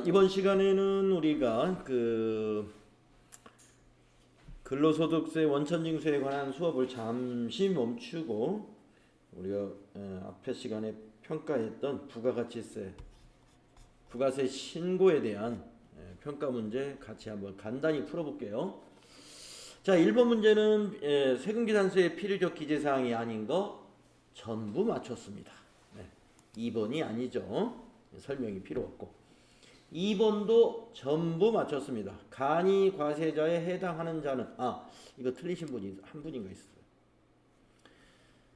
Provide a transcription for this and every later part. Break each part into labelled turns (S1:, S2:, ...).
S1: 자, 이번 시간에는 우리가 근로소득세 원천징수에 관한 수업을 잠시 멈추고 우리가 앞에 시간에 평가했던 부가가치세, 부가세 신고에 대한 평가 문제 같이 한번 간단히 풀어볼게요. 자, 1번 문제는 세금계산서의 필요적 기재사항이 아닌 거 전부 맞췄습니다. 2번이 아니죠. 설명이 필요 없고. 2번도 전부 맞췄습니다. 간이 과세자에 해당하는 자는 이거 틀리신 분이 한 분인가 있어요.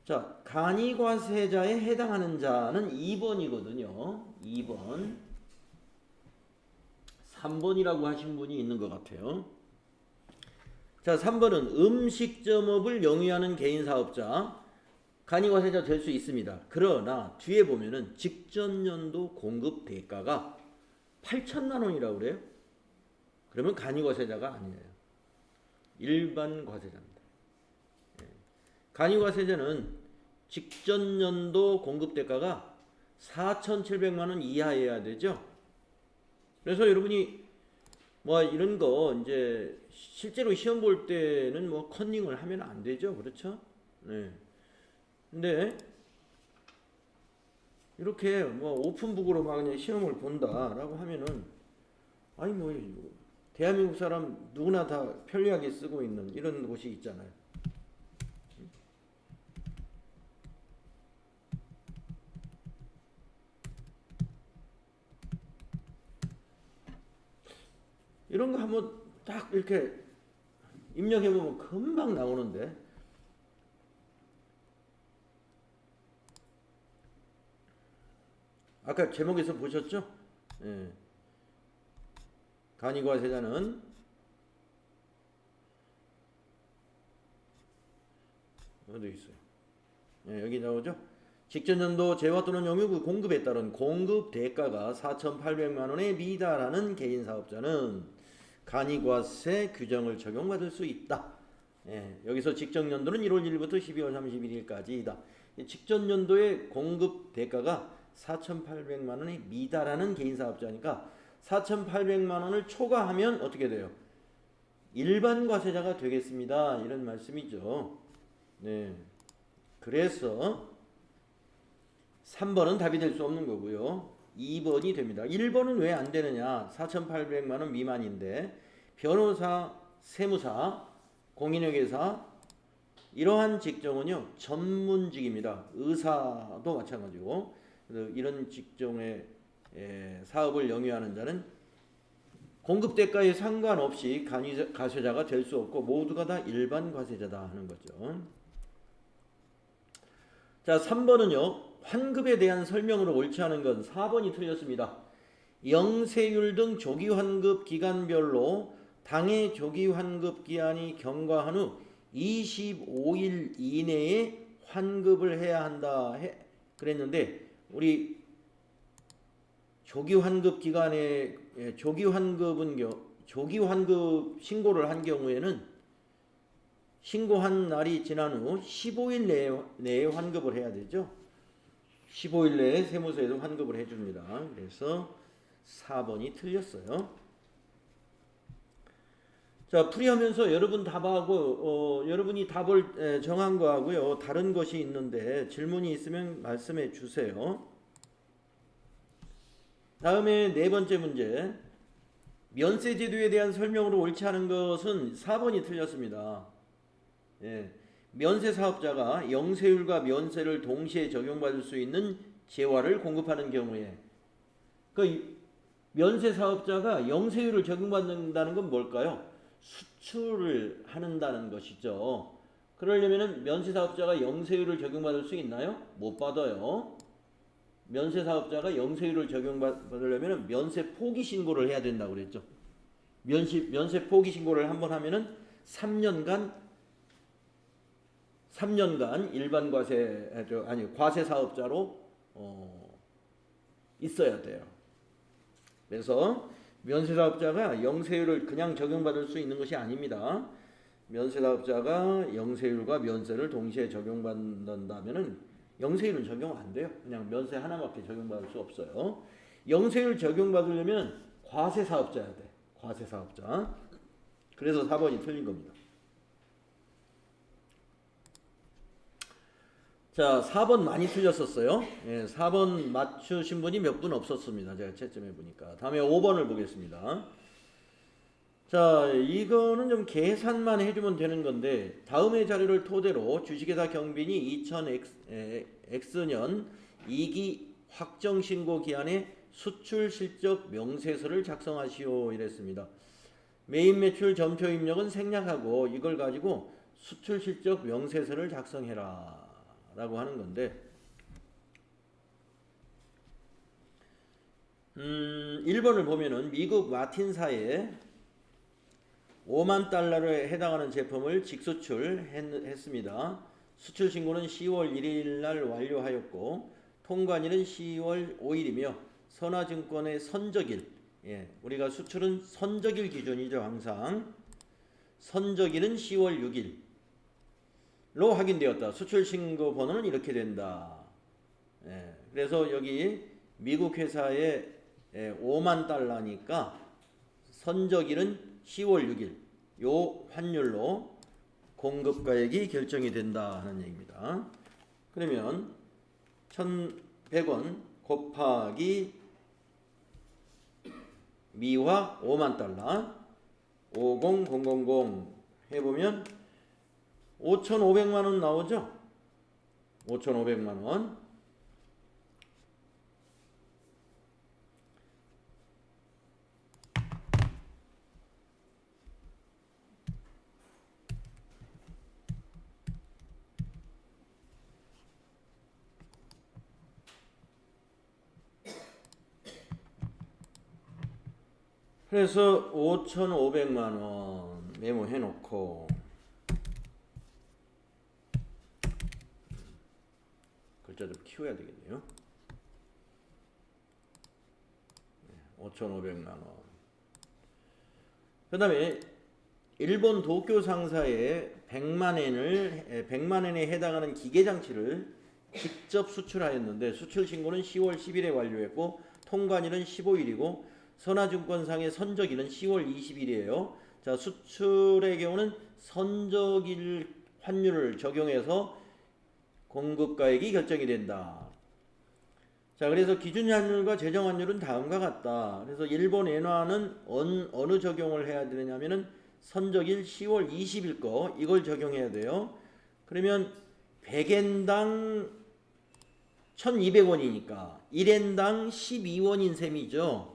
S1: 자, 간이 과세자에 해당하는 자는 2번이거든요. 2번. 3번이라고 하신 분이 있는 것 같아요. 자, 3번은 음식점업을 영위하는 개인사업자 간이 과세자 될 수 있습니다. 그러나 뒤에 보면은 직전연도 공급 대가가 8천만 원이라고 그래요? 그러면 간이 과세자가 아니에요. 일반 과세자입니다. 간이 과세자는 직전연도 공급 대가가 4,700만 원 이하여야 되죠. 그래서 여러분이 뭐 이런 거 이제 실제로 시험 볼 때는 뭐 컨닝을 하면 안 되죠. 그렇죠? 네. 근데 이렇게 뭐 오픈북으로 막 그냥 시험을 본다라고 하면은 아니 뭐 대한민국 사람 누구나 다 편리하게 쓰고 있는 이런 곳이 있잖아요. 이런 거 한번 딱 이렇게 입력해 보면 금방 나오는데 아까 제목에서 보셨죠? 예. 간이 과세자는 어디 있어요? 예, 여기 나오죠? 직전연도 재화 또는 영유부 공급에 따른 공급 대가가 4,800만 원에 미달하는 개인사업자는 간이과세 규정을 적용받을 수 있다. 예, 여기서 직전연도는 1월 1일부터 12월 31일까지이다. 직전연도의 공급 대가가 4,800만 원에 미달하는 개인사업자니까 4,800만 원을 초과하면 어떻게 돼요? 일반 과세자가 되겠습니다. 이런 말씀이죠. 네. 그래서 3번은 답이 될 수 없는 거고요. 2번이 됩니다. 1번은 왜 안 되느냐? 4,800만 원 미만인데 변호사, 세무사, 공인회계사 이러한 직종은요 전문직입니다. 의사도 마찬가지고 이런 직종의 사업을 영위하는 자는 공급 대가에 상관없이 간이 과세자가 될 수 없고 모두가 다 일반 과세자다 하는 거죠. 자, 3번은요. 환급에 대한 설명으로 옳지 않은 건 4번이 틀렸습니다. 영세율 등 조기환급 기간별로 당해 조기환급 기한이 경과한 후 25일 이내에 환급을 해야 한다 그랬는데 우리 조기환급 기간에 조기환급 신고를 한 경우에는 신고한 날이 지난 후 15일 내에 환급을 해야 되죠. 15일 내에 세무서에서 환급을 해줍니다. 그래서 4번이 틀렸어요. 자, 풀이하면서 여러분 답하고 여러분이 답을 정한 거하고요. 다른 것이 있는데 질문이 있으면 말씀해 주세요. 다음에 네 번째 문제. 면세 제도에 대한 설명으로 옳지 않은 것은 4번이 틀렸습니다. 예. 면세 사업자가 영세율과 면세를 동시에 적용받을 수 있는 재화를 공급하는 경우에 그 면세 사업자가 영세율을 적용받는다는 건 뭘까요? 수출을 한다는 것이죠. 그러려면 면세 사업자가 영세율을 적용받을 수 있나요? 못 받아요. 면세 사업자가 영세율을 적용받으려면 면세 포기 신고를 해야 된다고 그랬죠. 면세 포기 신고를 한번 하면은 3년간 일반 과세 사업자로 있어야 돼요. 그래서 면세 사업자가 영세율을 그냥 적용받을 수 있는 것이 아닙니다. 면세 사업자가 영세율과 면세를 동시에 적용받는다면은 영세율은 적용 안 돼요. 그냥 면세 하나밖에 적용받을 수 없어요. 영세율 적용받으려면 과세 사업자야 돼. 과세 사업자. 그래서 4번이 틀린 겁니다. 자, 4번 많이 틀렸었어요. 예, 4번 맞추신 분이 몇 분 없었습니다. 제가 채점해 보니까. 다음에 5번을 보겠습니다. 자, 이거는 좀 계산만 해주면 되는 건데, 다음의 자료를 토대로 주식회사 경빈이 2000X년 2기 확정신고 기한에 수출 실적 명세서를 작성하시오 이랬습니다. 메인 매출 전표 입력은 생략하고 이걸 가지고 수출 실적 명세서를 작성해라 라고 하는 건데, 1번을 보면은 미국 마틴사에 5만 달러에 해당하는 제품을 직수출했습니다. 수출 신고는 10월 1일 날 완료하였고 통관일은 10월 5일이며 선화증권의 선적일, 예, 우리가 수출은 선적일 기준이죠. 항상 선적일은 10월 6일로 확인되었다. 수출 신고 번호는 이렇게 된다. 예, 그래서 여기 미국 회사에 5만 달러니까 선적일은 10월 6일 요 환율로 공급가액이 결정이 된다 하는 얘기입니다. 그러면 1,100원 곱하기 미화 5만 달러 50000 해보면 5,500만 원 나오죠. 5,500만 원. 그래서 5,500만 원 메모해 놓고 글자 좀 키워야 되겠네요. 5,500만 원. 그 다음에 일본 도쿄 상사에 100만 엔에 해당하는 기계장치를 직접 수출하였는데 수출 신고는 10월 10일에 완료했고 통관일은 15일이고 선화증권상의 선적일은 10월 20일이에요. 자, 수출의 경우는 선적일 환율을 적용해서 공급가액이 결정이 된다. 자, 그래서 기준 환율과 제정 환율은 다음과 같다. 그래서 일본 엔화는 어느 적용을 해야 되냐면은 선적일 10월 20일 거 이걸 적용해야 돼요. 그러면 100엔당 1,200원이니까 1엔당 12원인 셈이죠.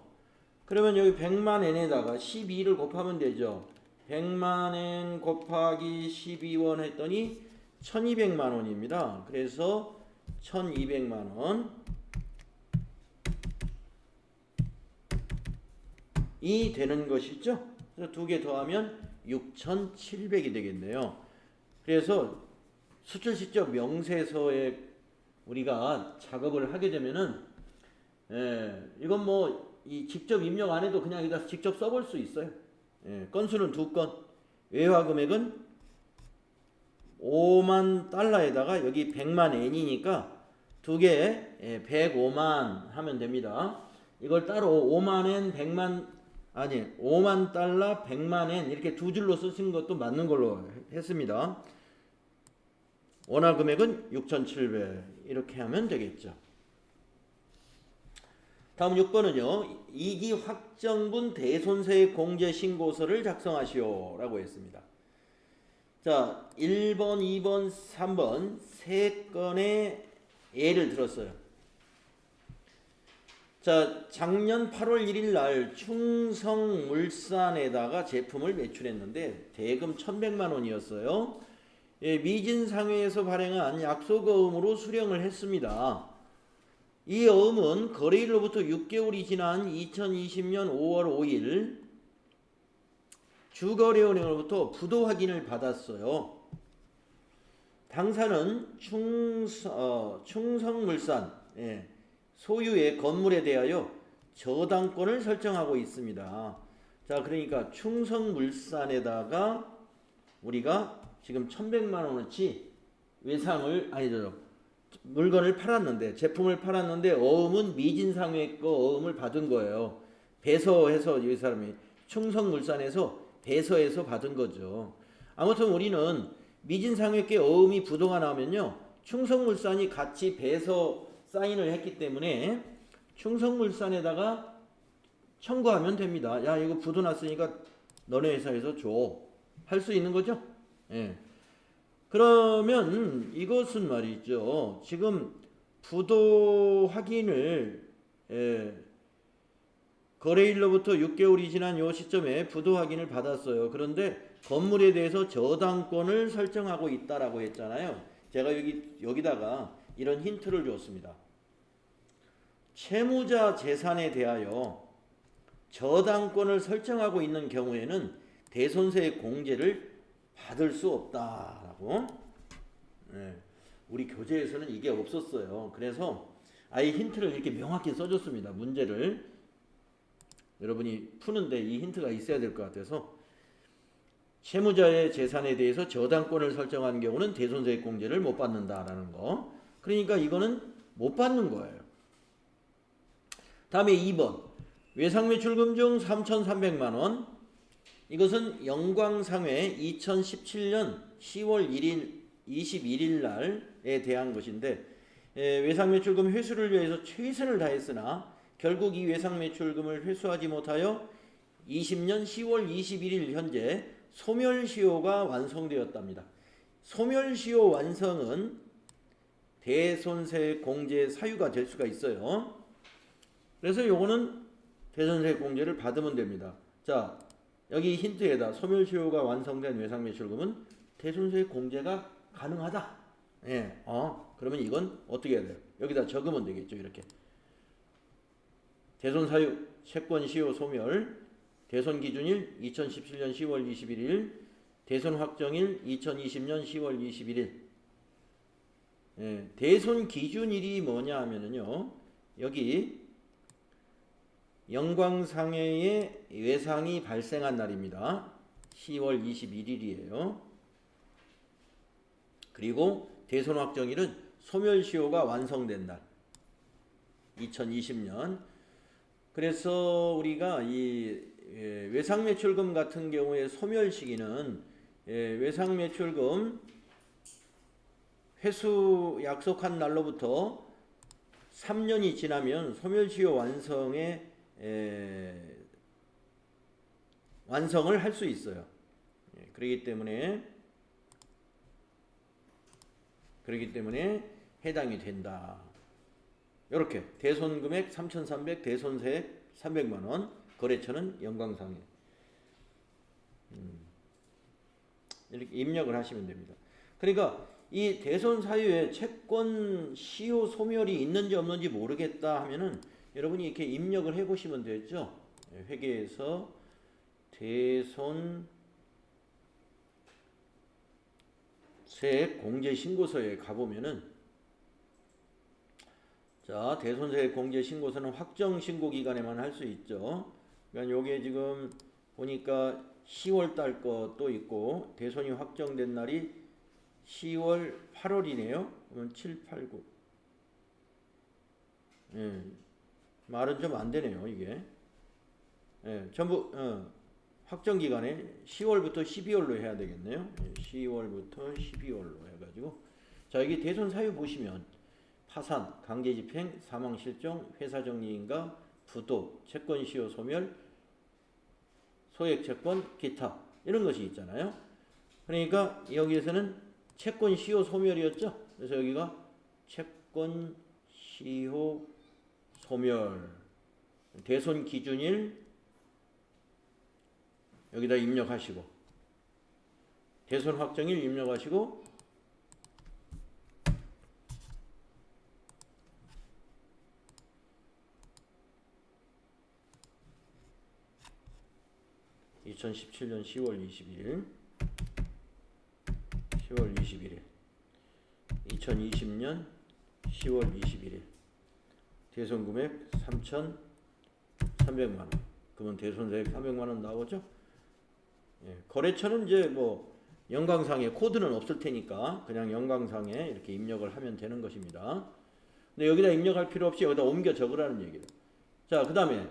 S1: 그러면 여기 100만 엔에다가 12를 곱하면 되죠. 100만 엔 곱하기 12원 했더니 1200만 원입니다. 그래서 1200만 원 이 되는 것이죠. 그래서 두 개 더하면 6,700이 되겠네요. 그래서 수출 실적 명세서에 우리가 작업을 하게 되면은 이건 뭐 이 직접 입력 안 해도 그냥 여기다 직접 써볼 수 있어요. 건수는 2건, 외화 금액은 5만 달러에다가 여기 100만 엔이니까 두 개 105만 하면 됩니다. 이걸 따로 5만 엔 100만 아니 5만 달러 100만 엔 이렇게 두 줄로 쓰신 것도 맞는 걸로 했습니다. 원화 금액은 6,700 이렇게 하면 되겠죠. 다음 6번은요. 2기 확정분 대손세액 공제 신고서를 작성하시오 라고 했습니다. 자, 1번, 2번, 3번 세 건의 예를 들었어요. 자, 작년 8월 1일 날 충성물산에다가 제품을 매출했는데 대금 1,100만 원이었어요. 미진상회에서 발행한 약속어음으로 수령을 했습니다. 이 어음은 거래일로부터 6개월이 지난 2020년 5월 5일 주거래은행으로부터 부도 확인을 받았어요. 당사는 충성물산 소유의 건물에 대하여 저당권을 설정하고 있습니다. 자, 그러니까 충성물산에다가 우리가 지금 1,100만 원어치 물건을 팔았는데 제품을 팔았는데 어음은 미진상회 거 어음을 받은 거예요. 배서해서 이 사람이 충성물산에서 배서해서 받은 거죠. 아무튼 우리는 미진상회께 어음이 부도가 나면요, 충성물산이 같이 배서 사인을 했기 때문에 충성물산에다가 청구하면 됩니다. 야, 이거 부도 났으니까 너네 회사에서 줘. 할 수 있는 거죠? 예. 그러면 이것은 말이죠. 지금 부도 확인을 거래일로부터 6개월이 지난 요 시점에 부도 확인을 받았어요. 그런데 건물에 대해서 저당권을 설정하고 있다라고 했잖아요. 제가 여기다가 이런 힌트를 줬습니다. 채무자 재산에 대하여 저당권을 설정하고 있는 경우에는 대손세의 공제를 받을 수 없다라고. 네. 우리 교재에서는 이게 없었어요. 그래서 아예 힌트를 이렇게 명확히 써줬습니다. 문제를 여러분이 푸는데 이 힌트가 있어야 될 것 같아서, 채무자의 재산에 대해서 저당권을 설정하는 경우는 대손세액 공제를 못 받는다라는 거. 그러니까 이거는 못 받는 거예요. 다음에 2번 외상매출금 중 3,300만 원. 이것은 영광상회 2017년 10월 1일 21일 날에 대한 것인데, 외상매출금 회수를 위해서 최선을 다했으나 결국 이 외상매출금을 회수하지 못하여 20년 10월 21일 현재 소멸시효가 완성되었답니다. 소멸시효 완성은 대손세 공제 사유가 될 수가 있어요. 그래서 요거는 대손세 공제를 받으면 됩니다. 자, 여기 힌트에다 소멸시효가 완성된 외상매출금은 대손세 공제가 가능하다. 예, 그러면 이건 어떻게 해야 돼요? 여기다 적으면 되겠죠. 이렇게 대손사유, 채권시효 소멸, 대손기준일 2017년 10월 21일, 대손확정일 2020년 10월 21일. 예, 대손기준일이 뭐냐 하면은요, 여기 영광상회의 외상이 발생한 날입니다. 10월 21일이에요. 그리고 대손확정일은 소멸시효가 완성된 날, 2020년. 그래서 우리가 이 외상매출금 같은 경우에 소멸 시기는 외상매출금 회수 약속한 날로부터 3년이 지나면 소멸시효 완성을 할 수 있어요. 그렇기 때문에 해당이 된다. 이렇게 대손금액 3,300, 대손세액 300만 원, 거래처는 영광상회. 이렇게 입력을 하시면 됩니다. 그러니까 이 대손 사유에 채권 시효 소멸이 있는지 없는지 모르겠다 하면은 여러분이 이렇게 입력을 해 보시면 되죠. 회계에서 대손 세액 공제 신고서에 가보면은, 자, 대손세액 공제 신고서는 확정 신고 기간에만 할 수 있죠. 그러니까 요게 지금 보니까 10월 달 것도 있고, 대손이 확정된 날이 10월 8월이네요. 그러면 7, 8, 9. 예. 말은 좀 안 되네요, 이게. 예, 전부 확정 기간에 10월부터 12월로 해야 되겠네요. 10월부터 12월로 해가지고, 자, 여기 대손 사유 보시면 파산, 강제집행, 사망실종, 회사정리인가, 부도, 채권시효 소멸, 소액채권, 기타 이런 것이 있잖아요. 그러니까 여기에서는 채권시효 소멸이었죠. 그래서 여기가 채권시효 소멸, 대손기준일 여기다 입력하시고, 대손확정일 입력하시고, (2017년 10월 21일) 10월 21일 2020년 10월 21일 대손금액 3,300만원. 그러면 대손세액 300만원 나오죠. 예, 거래처는 이제 뭐 영광상회 코드는 없을 테니까 그냥 영광상회 이렇게 입력을 하면 되는 것입니다. 근데 여기다 입력할 필요 없이 여기다 옮겨 적으라는 얘기예요. 자, 그 다음에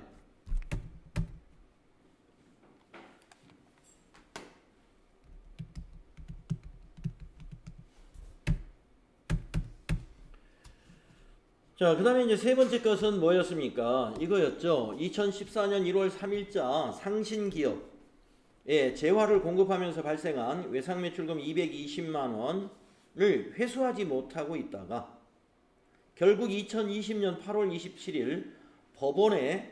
S1: 자, 그 다음에 이제 세 번째 것은 뭐였습니까? 이거였죠. 2014년 1월 3일자 상신기업에 재화를 공급하면서 발생한 외상매출금 220만 원을 회수하지 못하고 있다가 결국 2020년 8월 27일 법원에서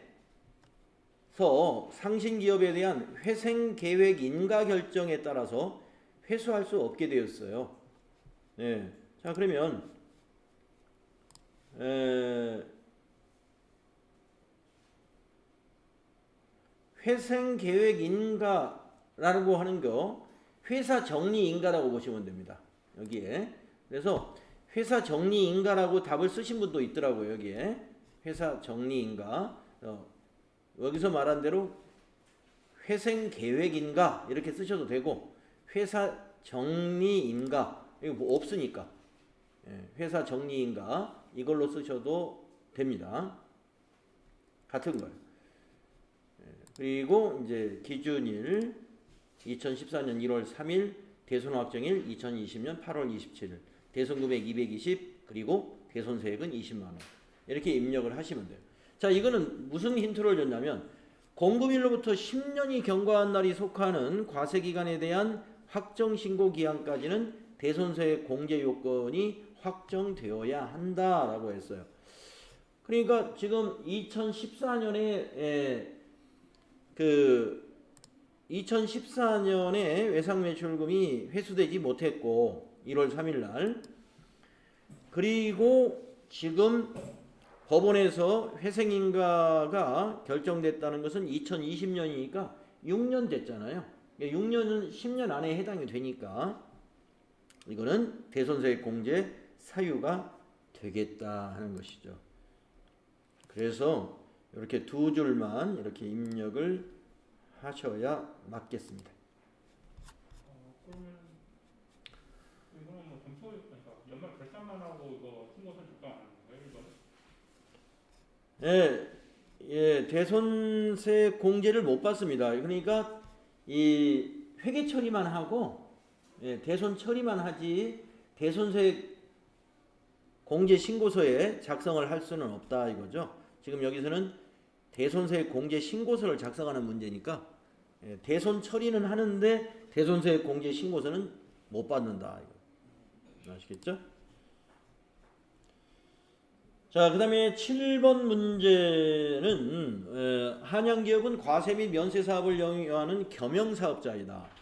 S1: 상신기업에 대한 회생계획 인가 결정에 따라서 회수할 수 없게 되었어요. 네. 자, 그러면 회생계획 인가라고 하는 거 회사 정리 인가라고 보시면 됩니다. 여기에. 그래서 회사 정리 인가라고 답을 쓰신 분도 있더라고요. 여기에. 회사 정리 인가. 여기서 말한 대로 회생계획 인가 이렇게 쓰셔도 되고 회사 정리 인가 이거 뭐 없으니까 회사 정리 인가 이걸로 쓰셔도 됩니다. 같은 거예요. 그리고 이제 기준일 2014년 1월 3일, 대손 확정일 2020년 8월 27일, 대손 금액 220 그리고 대손세액은 20만 원 이렇게 입력을 하시면 돼요. 자, 이거는 무슨 힌트를 줬냐면 공급일로부터 10년이 경과한 날이 속하는 과세기간에 대한 확정신고 기한까지는 대손세액 공제 요건이 확정되어야 한다라고 했어요. 그러니까 지금 2014년에 2014년에 외상매출금이 회수되지 못했고 1월 3일 날 그리고 지금 법원에서 회생인가가 결정됐다는 것은 2020년이니까 6년 됐잖아요. 6년은 10년 안에 해당이 되니까 이거는 대손세액 공제 사유가 되겠다 하는 것이죠. 그래서 이렇게 두 줄만 이렇게 입력을 하셔야 맞겠습니다.
S2: 그러면 이거는 뭐 점수 그러니까 연말 결산만 하고 이거 신고서 작성 안 하는 거예요, 이거는?
S1: 예, 대손세 공제를 못 받습니다. 그러니까 이 회계 처리만 하고 대손 처리만 하지 대손세 공제 신고서에 작성을 할 수는 없다 이거죠. 지금 여기서는 대손세 공제 신고서를 작성하는 문제니까 대손 처리는 하는데 대손세 공제 신고서는 못 받는다 이거. 아시겠죠? 자, 그 다음에 7번 문제는 한양기업은 과세 및 면세 사업을 영위하는 겸용사업자이다.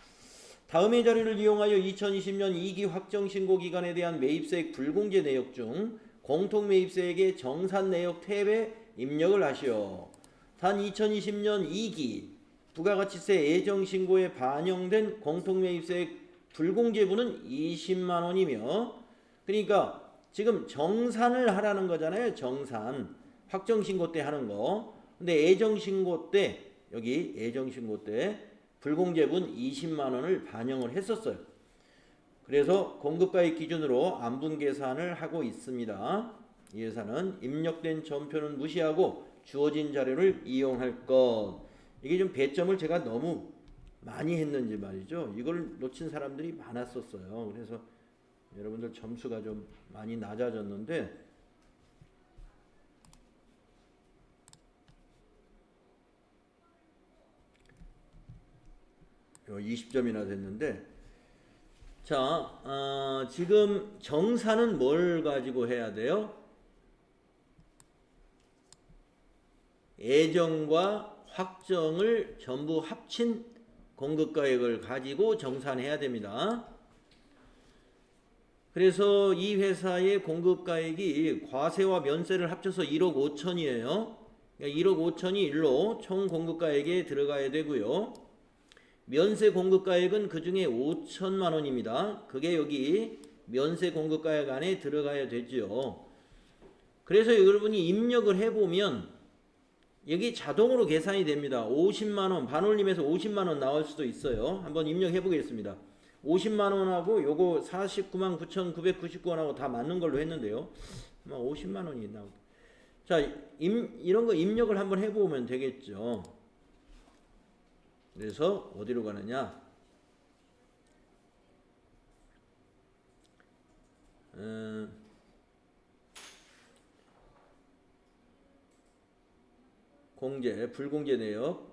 S1: 다음의 자료를 이용하여 2020년 2기 확정신고 기간에 대한 매입세액 불공제 내역 중 공통매입세액의 정산 내역 탭에 입력을 하시오. 단 2020년 2기 부가가치세 예정신고에 반영된 공통매입세액 불공제분은 20만 원이며 그러니까 지금 정산을 하라는 거잖아요. 정산. 확정신고 때 하는 거. 근데 예정신고 때 여기 예정신고 때 불공제분 20만 원을 반영을 했었어요. 그래서 공급가액 기준으로 안분 계산을 하고 있습니다. 이 회사는 입력된 전표는 무시하고 주어진 자료를 이용할 것. 이게 좀 배점을 제가 너무 많이 했는지 말이죠. 이걸 놓친 사람들이 많았었어요. 그래서 여러분들 점수가 좀 많이 낮아졌는데 20점이나 됐는데 자, 지금 정산은 뭘 가지고 해야 돼요? 예정과 확정을 전부 합친 공급가액을 가지고 정산해야 됩니다. 그래서 이 회사의 공급가액이 과세와 면세를 합쳐서 1억 5천이에요. 그러니까 1억 5천이 일로 총 공급가액에 들어가야 되고요. 면세 공급가액은 그 중에 5천만 원입니다. 그게 여기 면세 공급가액 안에 들어가야 되죠. 그래서 여러분이 입력을 해보면 여기 자동으로 계산이 됩니다. 50만 원, 반올림해서 50만 원 나올 수도 있어요. 한번 입력해 보겠습니다. 50만 원하고 요거 49만 9,999원하고 다 맞는 걸로 했는데요. 아마 50만 원이 나오고. 자, 이런 거 입력을 한번 해보면 되겠죠. 그래서 어디로 가느냐? 공제, 불공제 내역.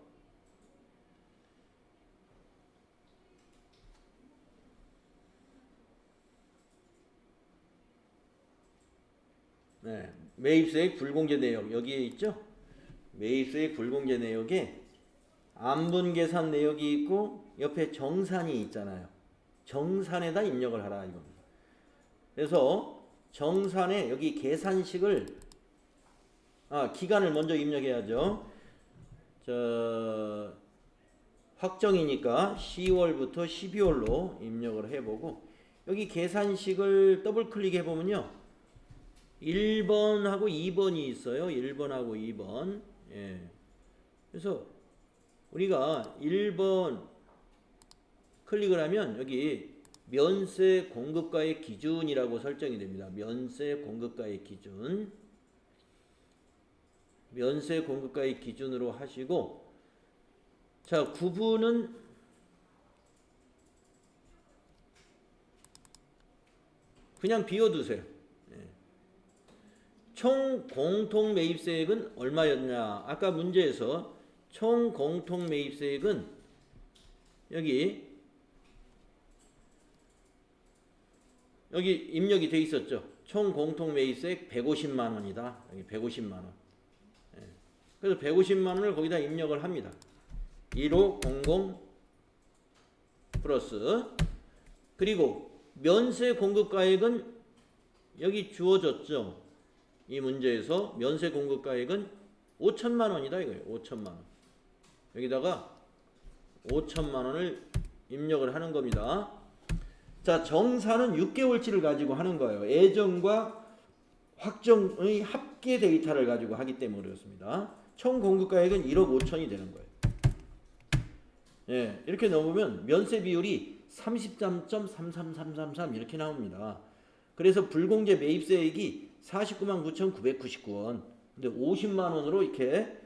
S1: 네, 매입세액 불공제 내역 여기에 있죠? 매입세액 불공제 내역에 안분계산 내역이 있고 옆에 정산이 있잖아요. 정산에다 입력을 하라 이겁니다. 그래서 정산에 여기 계산식을 기간을 먼저 입력해야죠. 확정이니까 10월부터 12월로 입력을 해보고 여기 계산식을 더블 클릭해 보면요. 1번하고 2번이 있어요. 1번하고 2번. 예. 그래서 우리가 1번 클릭을 하면 여기 면세 공급가액 기준이라고 설정이 됩니다. 면세 공급가액 기준. 면세 공급가액 기준으로 하시고 자, 구분은 그냥 비워두세요. 총 공통 매입세액은 얼마였냐? 아까 문제에서 총 공통 매입세액은 여기 입력이 돼 있었죠. 총 공통 매입세액 150만 원이다. 여기 150만 원. 그래서 150만 원을 거기다 입력을 합니다. 1500 플러스 그리고 면세 공급가액은 여기 주어졌죠. 이 문제에서 면세 공급가액은 5천만 원이다 이거예요. 5천만 원. 여기다가 5천만 원을 입력을 하는 겁니다. 자, 정산은 6개월치를 가지고 하는 거예요. 예정과 확정의 합계 데이터를 가지고 하기 때문에 그렇습니다. 총 공급가액은 1억 5천이 되는 거예요. 예, 이렇게 넣어보면 면세 비율이 33.33333 이렇게 나옵니다. 그래서 불공제 매입세액이 49만 9,999원. 근데 50만 원으로 이렇게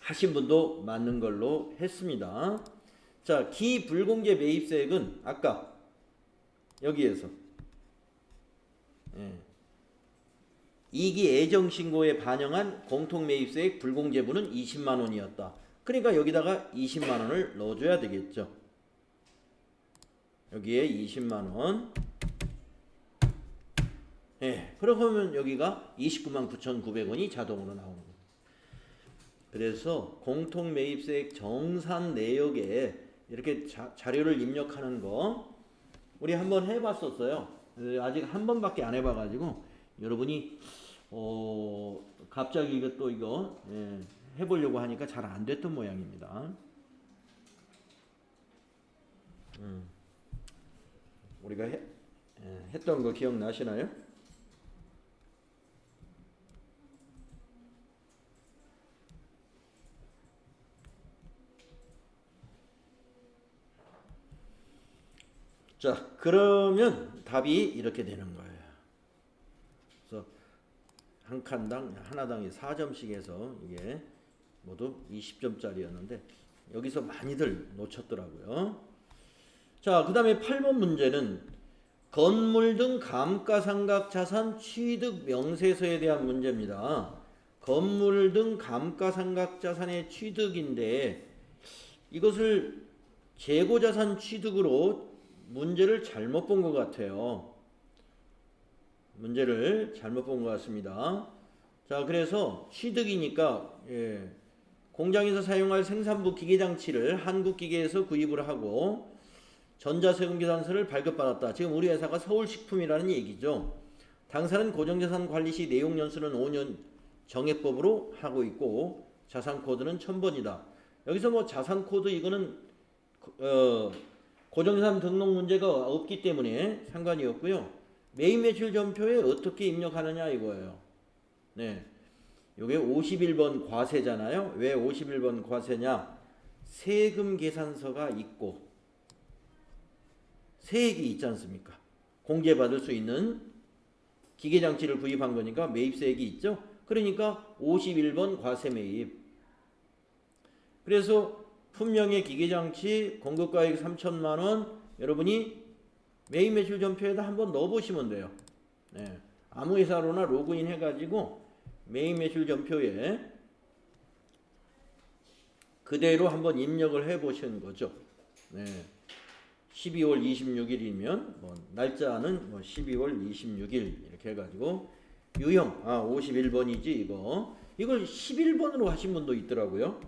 S1: 하신 분도 맞는 걸로 했습니다. 자, 기불공제 매입세액은 아까 여기에서 이기 예정신고에 반영한 공통매입세액 불공제분은 20만 원이었다. 그러니까 여기다가 20만 원을 넣어줘야 되겠죠. 여기에 20만 원. 그러면 여기가 29만 9,900원이 자동으로 나오는 거예요. 그래서 공통매입세액 정산 내역에 이렇게 자료를 입력하는 거 우리 한번 해봤었어요. 아직 한 번밖에 안 해봐가지고 여러분이 갑자기 이거 해보려고 하니까 잘 안 됐던 모양입니다. 우리가 했던 거 기억나시나요? 자, 그러면 답이 이렇게 되는 거예요. 그래서 한 칸당 하나당이 4점씩 해서 이게 모두 20점짜리였는데 여기서 많이들 놓쳤더라고요. 자, 그 다음에 8번 문제는 건물 등 감가상각 자산 취득 명세서에 대한 문제입니다. 건물 등 감가상각 자산의 취득인데 이것을 재고자산 취득으로 문제를 잘못 본 것 같아요. 문제를 잘못 본 것 같습니다. 자, 그래서 취득이니까 공장에서 사용할 생산부 기계장치를 한국기계에서 구입을 하고 전자세금계산서를 발급받았다. 지금 우리 회사가 서울식품이라는 얘기죠. 당사는 고정자산 관리 시 내용연수는 5년 정액법으로 하고 있고 자산코드는 1000번이다. 여기서 뭐 자산코드 이거는 고정자산 등록 문제가 없기 때문에 상관이 없고요. 매입매출 전표에 어떻게 입력하느냐 이거예요. 네, 이게 51번 과세잖아요. 왜 51번 과세냐? 세금 계산서가 있고 세액이 있지 않습니까? 공제받을 수 있는 기계장치를 구입한 거니까 매입세액이 있죠. 그러니까 51번 과세 매입. 그래서 품명의 기계장치 공급가액 3천만 원 여러분이 매입매출 전표에다 한번 넣어보시면 돼요. 아무 회사로나 로그인 해가지고 메인 매출 점표에 그대로 한번 입력을 해 보시는 거죠. 네. 12월 26일이면 뭐 날짜는 뭐 12월 26일 이렇게 해가지고 유형 51번이지 이걸 11번으로 하신 분도 있더라고요.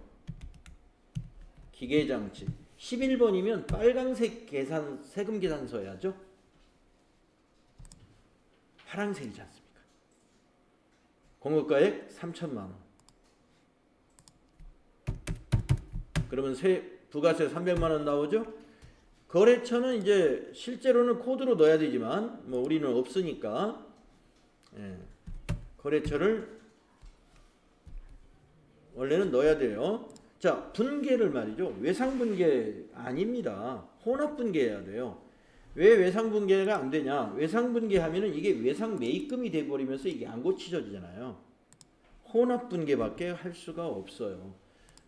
S1: 기계장치 11번이면 빨간색 세금 계산서 해야죠. 파란색이지 않습니까? 공급가액 3천만 원. 그러면 부가세 300만 원 나오죠? 거래처는 이제 실제로는 코드로 넣어야 되지만 뭐 우리는 없으니까 거래처를 원래는 넣어야 돼요. 자, 분계를 말이죠. 외상분계 아닙니다. 혼합분계해야 돼요. 왜 외상분계가 안 되냐? 외상분계하면은 이게 외상 매입금이 돼버리면서 이게 안 고치져지잖아요. 혼합분계밖에 할 수가 없어요.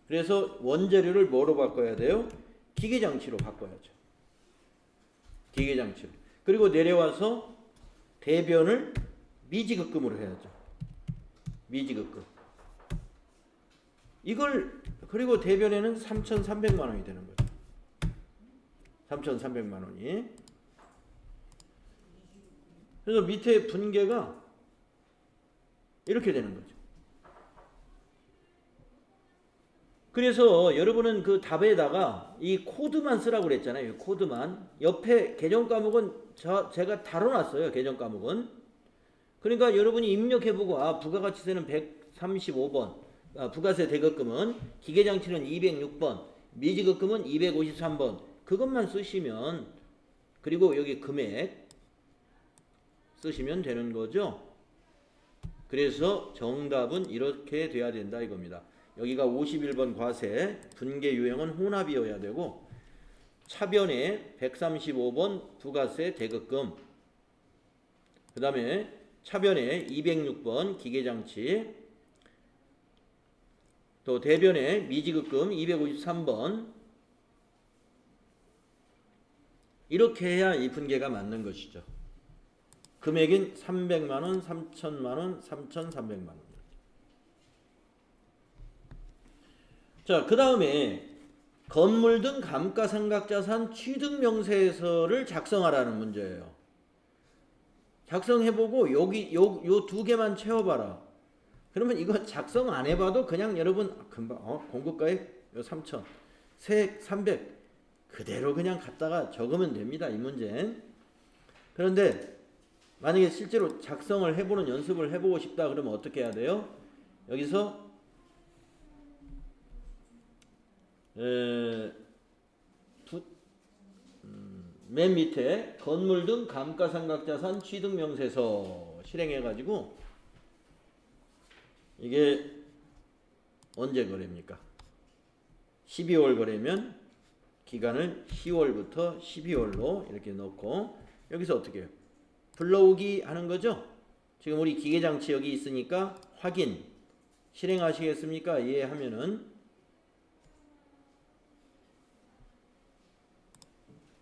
S1: 그래서 원재료를 뭐로 바꿔야 돼요? 기계장치로 바꿔야죠. 기계장치로. 그리고 내려와서 대변을 미지급금으로 해야죠. 미지급금. 이걸 그리고 대변에는 3,300만 원이 되는 거죠. 3,300만 원이. 그래서 밑에 분계가 이렇게 되는 거죠. 그래서 여러분은 그 답에다가 이 코드만 쓰라고 그랬잖아요. 코드만. 옆에 계정 과목은 제가 다뤄놨어요. 계정 과목은. 그러니까 여러분이 입력해보고 부가가치세는 135번, 부가세 대급금은, 기계장치는 206번, 미지급금은 253번. 그것만 쓰시면, 그리고 여기 금액 쓰시면 되는 거죠. 그래서 정답은 이렇게 돼야 된다 이겁니다. 여기가 51번 과세, 분계 유형은 혼합이어야 되고, 차변에 135번 부가세 대급금, 그 다음에 차변에 206번 기계장치, 또 대변에 미지급금 253번, 이렇게 해야 이 분계가 맞는 것이죠. 금액인 300만원, 3천만원, 3,300만원. 자, 그 다음에 건물 등 감가상각자산 취득명세서를 작성하라는 문제예요. 작성해보고 여기 요 두 개만 채워봐라. 그러면 이거 작성 안 해봐도 그냥 여러분 금방 공급가액 요 3,000, 세액 300 그대로 그냥 갖다가 적으면 됩니다. 이 문제. 그런데 만약에 실제로 작성을 해보는 연습을 해보고 싶다 그러면 어떻게 해야 돼요? 여기서 맨 밑에 건물 등 감가상각자산 취득명세서 실행해가지고 이게 언제 거래입니까? 12월 거래면 기간을 10월부터 12월로 이렇게 넣고 여기서 어떻게 해요? 불러오기 하는 거죠? 지금 우리 기계장치 여기 있으니까 확인 실행하시겠습니까? 예 하면은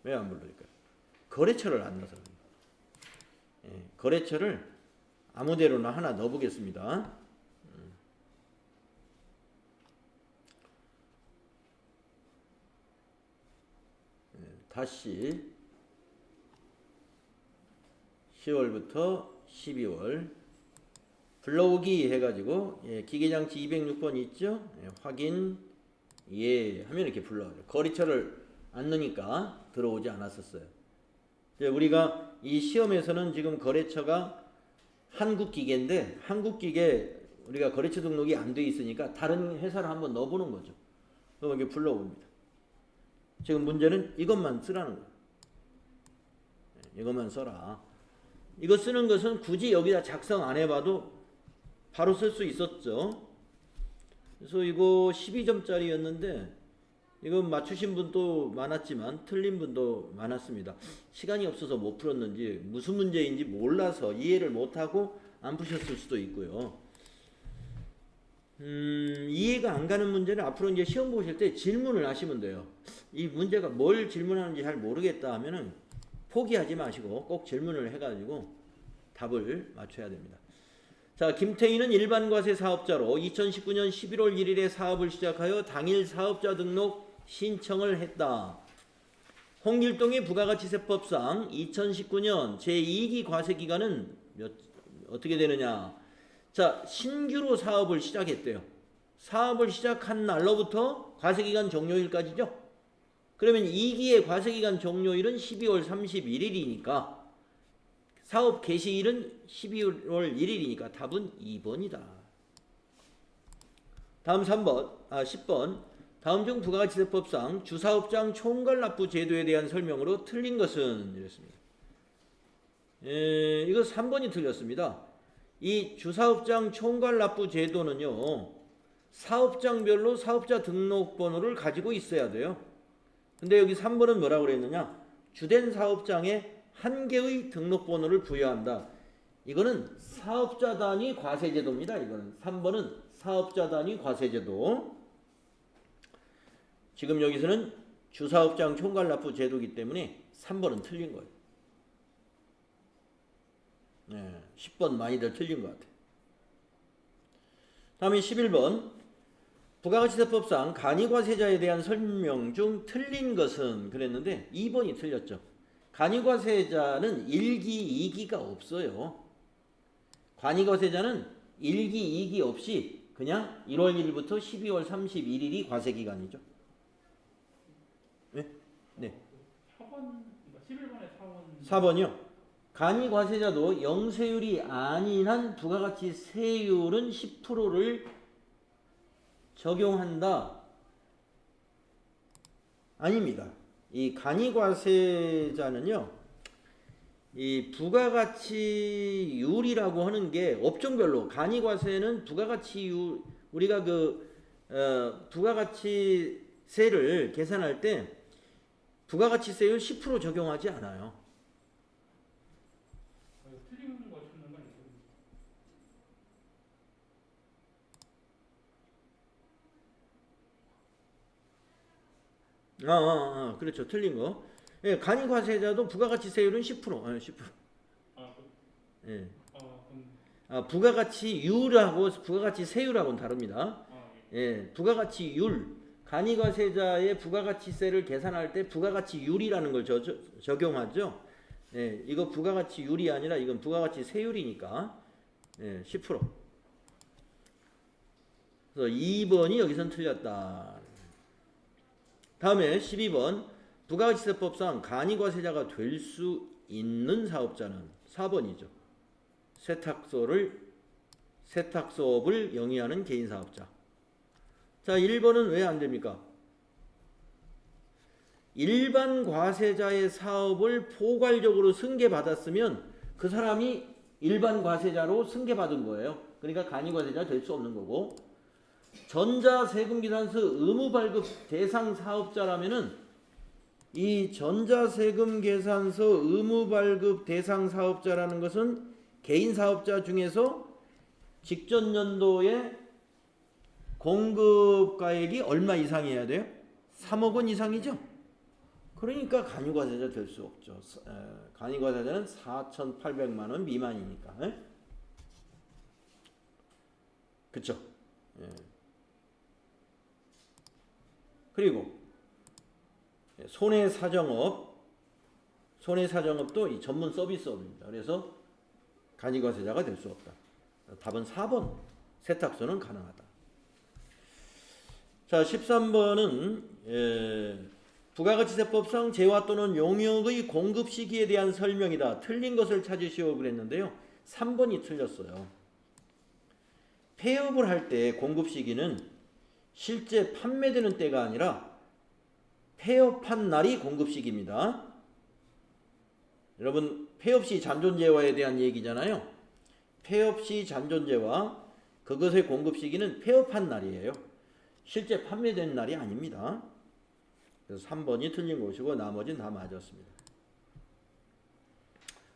S1: 왜 안 불러줄까요? 거래처를 안 넣어서 거래처를 아무데로나 하나 넣어보겠습니다. 다시 10월부터 12월 불러오기 해가지고 기계장치 206번 있죠? 확인 하면 이렇게 불러와요. 거래처를 안 넣으니까 들어오지 않았었어요. 우리가 이 시험에서는 지금 거래처가 한국기계인데 한국기계 우리가 거래처 등록이 안 돼 있으니까 다른 회사를 한번 넣어보는 거죠. 그럼 이게 불러옵니다. 지금 문제는 이것만 쓰라는 거예요. 이것만 써라. 이거 쓰는 것은 굳이 여기다 작성 안 해봐도 바로 쓸 수 있었죠. 그래서 이거 12점짜리였는데 이거 맞추신 분도 많았지만 틀린 분도 많았습니다. 시간이 없어서 못 풀었는지 무슨 문제인지 몰라서 이해를 못하고 안 푸셨을 수도 있고요. 이해가 안 가는 문제는 앞으로 이제 시험 보실 때 질문을 하시면 돼요. 이 문제가 뭘 질문하는지 잘 모르겠다 하면은 포기하지 마시고 꼭 질문을 해가지고 답을 맞춰야 됩니다. 자, 김태희는 일반과세 사업자로 2019년 11월 1일에 사업을 시작하여 당일 사업자 등록 신청을 했다. 홍길동의 부가가치세법상 2019년 제2기 과세기간은 어떻게 되느냐. 자, 신규로 사업을 시작했대요. 사업을 시작한 날로부터 과세기간 종료일까지죠. 그러면 2기의 과세기간 종료일은 12월 31일이니까 사업 개시일은 12월 1일이니까 답은 2번이다. 다음 10번. 다음 중 부가가치세법상 주사업장 총괄납부 제도에 대한 설명으로 틀린 것은 이랬습니다. 이거 3번이 틀렸습니다. 이 주사업장 총괄납부 제도는요, 사업장별로 사업자 등록번호를 가지고 있어야 돼요. 근데 여기 3번은 뭐라고 그랬느냐? 주된 사업장에 한 개의 등록번호를 부여한다. 이거는 사업자 단위 과세제도입니다. 이거는 3번은 사업자 단위 과세제도. 지금 여기서는 주사업장 총괄납부 제도이기 때문에 3번은 틀린 거예요. 네, 10번 많이들 틀린 것 같아요. 다음에 11번. 부가가치세법상 간이과세자에 대한 설명 중 틀린 것은 그랬는데 2번이 틀렸죠. 간이과세자는 1기, 2기가 없어요. 간이과세자는 1기, 2기 없이 그냥 1월 1일부터 12월 31일이 과세기간이죠. 네? 네.
S2: 4번, 11번에 4번.
S1: 4번이요. 간이과세자도 영세율이 아닌 한 부가가치세율은 10%를 적용한다. 아닙니다. 이 간이과세자는요, 이 부가가치율이라고 하는 게 업종별로 간이과세는 부가가치율, 우리가 부가가치세를 계산할 때 부가가치세율 10% 적용하지 않아요.
S2: 틀린 거 찾는 거 아니에요?
S1: 그렇죠. 틀린 거. 예, 간이과세자도 부가가치세율은 10%. 10%. 예. 부가가치율하고 부가가치세율하고는 다릅니다. 예, 부가가치율. 간이과세자의 부가가치세를 계산할 때 부가가치율이라는 걸 적용하죠. 예, 이거 부가가치율이 아니라 이건 부가가치세율이니까 10%. 그래서 2번이 여기선 틀렸다. 다음에 12번. 부가가치세법상 간이과세자가 될 수 있는 사업자는 4번이죠. 세탁소업을 영위하는 개인사업자. 자, 1번은 왜 안 됩니까? 일반 과세자의 사업을 포괄적으로 승계받았으면 그 사람이 일반 과세자로 승계받은 거예요. 그러니까 간이과세자 될 수 없는 거고, 전자세금계산서 의무발급 대상 사업자라면은 이 전자세금계산서 의무발급 대상 사업자라는 것은 개인사업자 중에서 직전 연도에 공급가액이 얼마 이상이어야 돼요? 3억 원 이상이죠? 그러니까 간이과세자 될 수 없죠. 간이과세자는 4,800만 원 미만이니까. 그쵸? 그리고 손해사정업도 이 전문 서비스업입니다. 그래서 간이과세자가 될 수 없다. 답은 4번. 세탁소는 가능하다. 자, 13번은 부가가치세법상 재화 또는 용역의 공급 시기에 대한 설명이다. 틀린 것을 찾으시오 그랬는데요. 3번이 틀렸어요. 폐업을 할 때 공급 시기는 실제 판매되는 때가 아니라 폐업한 날이 공급 시기입니다. 여러분, 폐업 시 잔존재화에 대한 얘기잖아요. 폐업 시 잔존재화, 그것의 공급 시기는 폐업한 날이에요. 실제 판매된 날이 아닙니다. 그래서 3번이 틀린 것이고 나머지는 다 맞았습니다.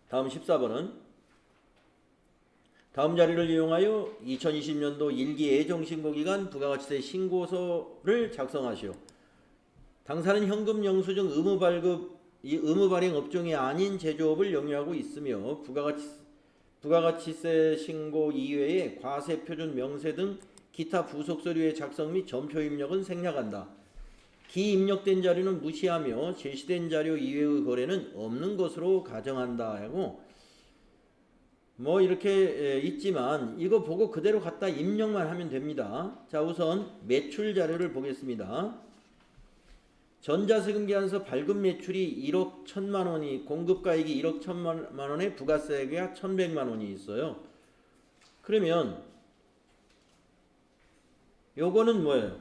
S1: 다음 14번은 다음 자료를 이용하여 2020년도 1기 예정신고기간 부가가치세 신고서를 작성하시오. 당사는 현금 영수증 의무발행 업종이 아닌 제조업을 영위하고 있으며 부가가치세 신고 이외에 과세 표준 명세 등 기타 부속 서류의 작성 및 점표 입력은 생략한다. 기입력된 자료는 무시하며 제시된 자료 이외의 거래는 없는 것으로 가정한다 하고 뭐 이렇게 있지만 이거 보고 그대로 갖다 입력만 하면 됩니다. 자, 우선 매출 자료를 보겠습니다. 전자세금계산서 발급 매출이 1억 1천만 원이 공급가액이 1억 1천만 원에 부가세가 1,100만 원이 있어요. 그러면 요거는 뭐예요?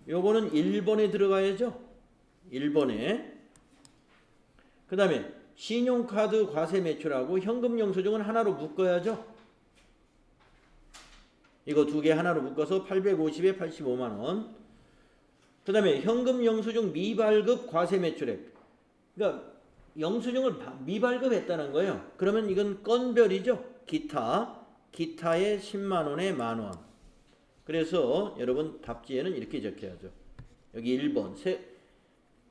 S1: 요거는 1번에 들어가야죠. 1번에. 그 다음에 신용카드 과세 매출하고 현금 영수증은 하나로 묶어야죠. 이거 두 개 하나로 묶어서 850에 85만 원. 그 다음에 현금 영수증 미발급 과세 매출액. 그러니까 영수증을 미발급했다는 거예요. 그러면 이건 건별이죠. 기타에 10만 원에 만 원. 그래서 여러분 답지에는 이렇게 적혀야죠. 여기 1번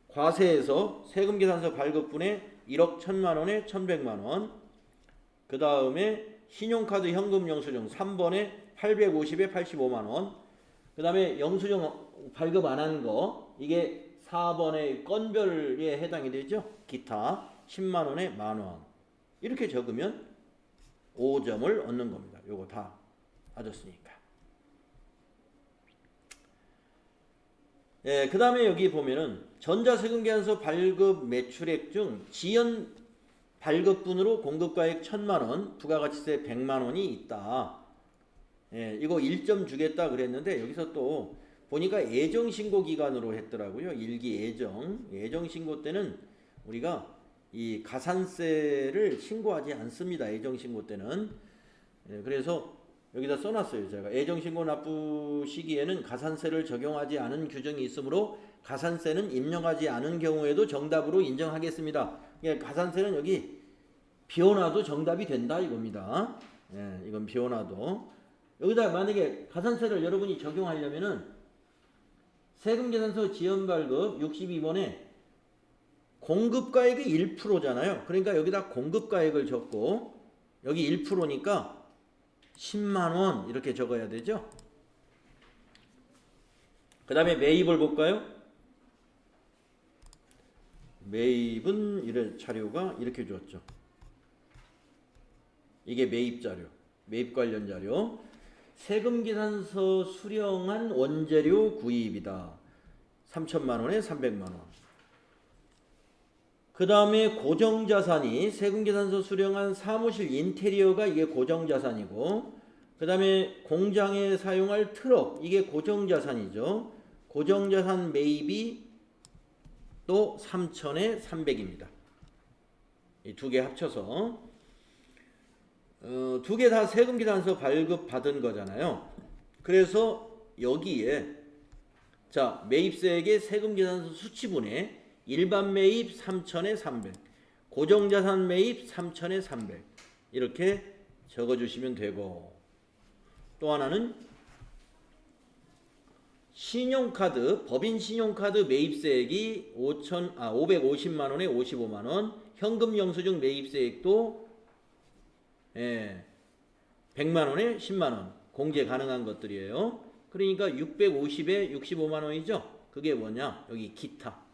S1: 과세에서 세금계산서 발급분에 1억 1천만 원에 1,100만 원. 그 다음에 신용카드 현금 영수증 3번에 850에 85만 원. 그 다음에 영수증 발급 안 한 거 이게 4번의 건별에 해당이 되죠. 기타 10만 원에 만 원. 이렇게 적으면 5점을 얻는 겁니다. 요거 다 맞았으니까. 그 다음에 여기 보면은 전자세금계산서 발급 매출액 중 지연 발급분으로 공급가액 1,000만 원, 부가가치세 100만 원이 있다. 이거 1점 주겠다 그랬는데 여기서 또 보니까 예정신고 기간으로 했더라고요. 일기 예정신고 때는 우리가 이 가산세를 신고하지 않습니다. 예정신고 때는. 그래서 여기다 써놨어요. 제가 예정신고 납부 시기에는 가산세를 적용하지 않은 규정이 있으므로 가산세는 입력하지 않은 경우에도 정답으로 인정하겠습니다. 가산세는 여기 비워놔도 정답이 된다 이겁니다. 이건 비워놔도. 여기다 만약에 가산세를 여러분이 적용하려면은 세금계산서 지연발급 62번에 공급가액이 1%잖아요. 그러니까 여기다 공급가액을 적고 여기 1%니까 10만 원 이렇게 적어야 되죠. 그 다음에 매입을 볼까요? 매입은 이런 자료가 이렇게 줬죠. 이게 매입 자료, 매입 관련 자료. 세금계산서 수령한 원재료 구입이다. 3천만 원에 300만 원. 그 다음에 고정자산이 세금계산서 수령한 사무실 인테리어가 이게 고정자산이고, 그 다음에 공장에 사용할 트럭 이게 고정자산이죠. 고정자산 매입이 또 3천에 300입니다. 이 두 개 합쳐서 두 개 다 세금계산서 발급 받은 거잖아요. 그래서 여기에 자 매입세액의 세금계산서 수치분에 일반 매입 3천에 300, 고정자산 매입 3천에 300 이렇게 적어주시면 되고, 또 하나는 신용카드, 법인 신용카드 매입세액이 550만 원에 55만 원, 현금 영수증 매입세액도 100만 원에 10만 원 공제 가능한 것들이에요. 그러니까 650에 65만 원이죠. 그게 뭐냐? 여기 기타.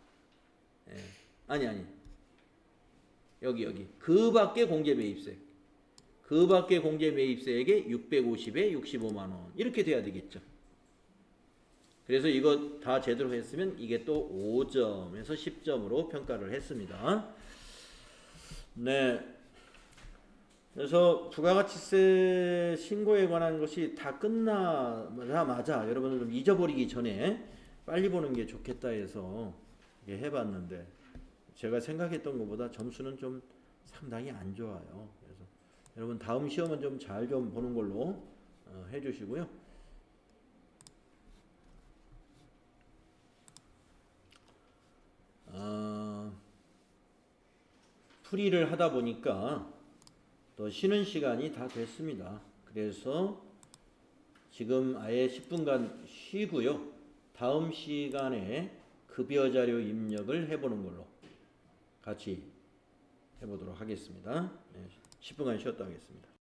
S1: 아니 여기 그 밖에 공제 매입세, 그 밖에 공제 매입세액에 650에 65만 원 이렇게 돼야 되겠죠. 그래서 이거 다 제대로 했으면 이게 또 5점에서 10점으로 평가를 했습니다. 네. 그래서 부가가치세 신고에 관한 것이 다 끝나자마자 여러분들 좀 잊어버리기 전에 빨리 보는 게 좋겠다 해서 해봤는데 제가 생각했던 것보다 점수는 좀 상당히 안 좋아요. 그래서 여러분 다음 시험은 좀 잘 좀 보는 걸로 해주시고요. 풀이를 하다 보니까 또 쉬는 시간이 다 됐습니다. 그래서 지금 아예 10분간 쉬고요. 다음 시간에 급여 자료 입력을 해보는 걸로 같이 해보도록 하겠습니다. 10분간 쉬었다 하겠습니다.